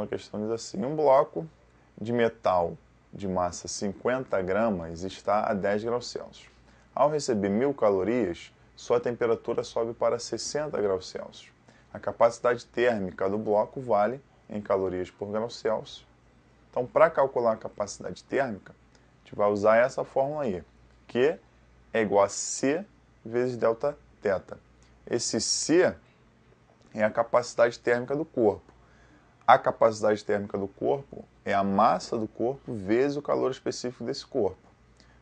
próxima questão diz assim: um bloco de metal de massa 50 gramas está a 10 graus Celsius. Ao receber 1000 calorias, sua temperatura sobe para 60 graus Celsius. A capacidade térmica do bloco vale em calorias por grau Celsius. Então, para calcular a capacidade térmica, a gente vai usar essa fórmula aí, Q é igual a C vezes delta θ. Esse C é a capacidade térmica do corpo. A capacidade térmica do corpo é a massa do corpo vezes o calor específico desse corpo.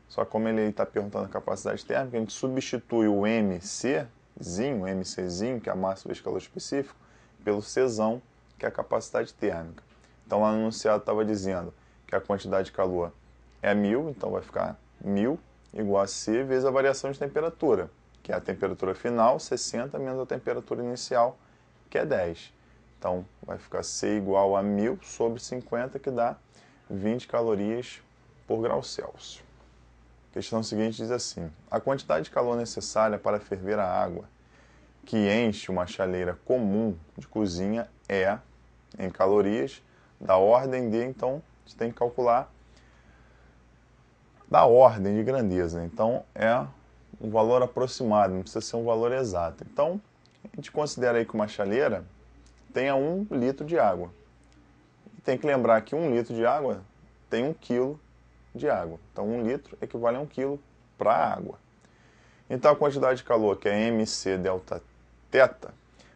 Só que como ele está perguntando a capacidade térmica, a gente substitui o MCzinho, que é a massa vezes o calor específico, pelo Czão, que é a capacidade térmica. Então lá no enunciado estava dizendo que a quantidade de calor é 1000, então vai ficar 1000 igual a C vezes a variação de temperatura, que é a temperatura final, 60, menos a temperatura inicial, que é 10. Então, vai ficar C igual a 1000 sobre 50, que dá 20 calorias por grau Celsius. A questão seguinte diz assim: a quantidade de calor necessária para ferver a água que enche uma chaleira comum de cozinha é, em calorias, da ordem de, então, a gente tem que calcular da ordem de grandeza. Então, é um valor aproximado, não precisa ser um valor exato. Então, a gente considera aí que uma chaleira tenha 1 litro de água. E tem que lembrar que 1 litro de água tem 1 quilo de água. Então, 1 litro equivale a 1 quilo para a água. Então, a quantidade de calor, que é MC delta θ,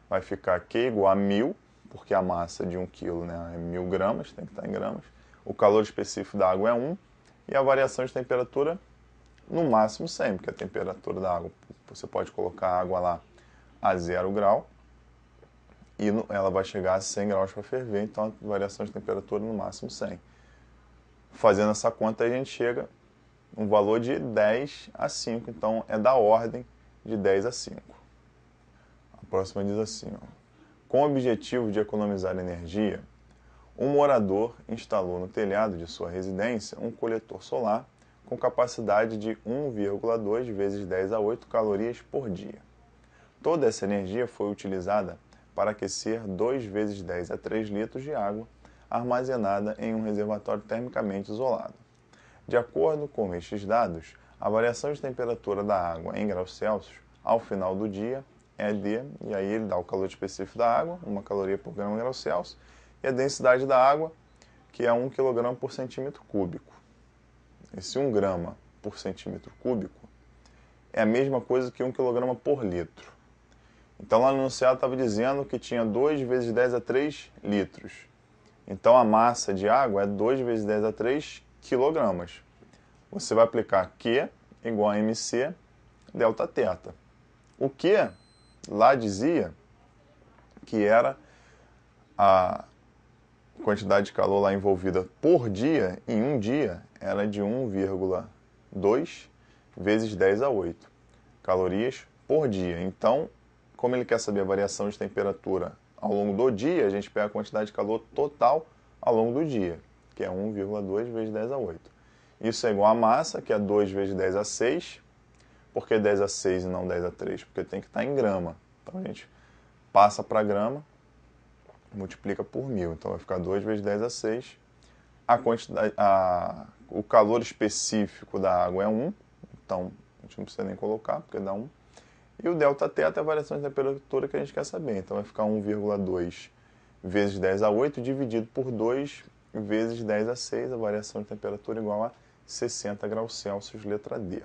vai ficar Q igual a 1000, porque a massa de 1 quilo, né, é 1000 gramas, tem que estar em gramas. O calor específico da água é 1. E a variação de temperatura, no máximo 100, porque a temperatura da água, você pode colocar a água lá a 0 grau, e ela vai chegar a 100 graus para ferver, então a variação de temperatura no máximo 100. Fazendo essa conta, a gente chega um valor de 10 a 5, então é da ordem de 10 a 5. A próxima diz assim, ó: com o objetivo de economizar energia, um morador instalou no telhado de sua residência um coletor solar com capacidade de 1,2 vezes 10 a 8 calorias por dia. Toda essa energia foi utilizada para aquecer 2 vezes 10 a 3 litros de água armazenada em um reservatório termicamente isolado. De acordo com estes dados, a variação de temperatura da água em graus Celsius ao final do dia é de, e aí ele dá o calor específico da água, 1 caloria por grama em graus Celsius, e a densidade da água, que é 1 kg por centímetro cúbico. Esse 1 grama por centímetro cúbico é a mesma coisa que 1 kg por litro. Então lá no enunciado estava dizendo que tinha 2 vezes 10 a 3 litros. Então a massa de água é 2 vezes 10 a 3 quilogramas. Você vai aplicar Q igual a MC delta θ. O Q lá dizia que era a quantidade de calor lá envolvida por dia, em um dia, era de 1,2 vezes 10 a 8 calorias por dia. Então, como ele quer saber a variação de temperatura ao longo do dia, a gente pega a quantidade de calor total ao longo do dia, que é 1,2 vezes 10 a 8. Isso é igual a massa, que é 2 vezes 10 a 6. Por que 10 a 6 e não 10 a 3? Porque tem que estar em grama. Então, a gente passa para grama, multiplica por 1000. Então, vai ficar 2 vezes 10 a 6. O calor específico da água é 1. Então, a gente não precisa nem colocar, porque dá 1. E o delta θ é a variação de temperatura que a gente quer saber. Então, vai ficar 1,2 vezes 10 a 8 dividido por 2 vezes 10 a 6. A variação de temperatura igual a 60 graus Celsius, letra D.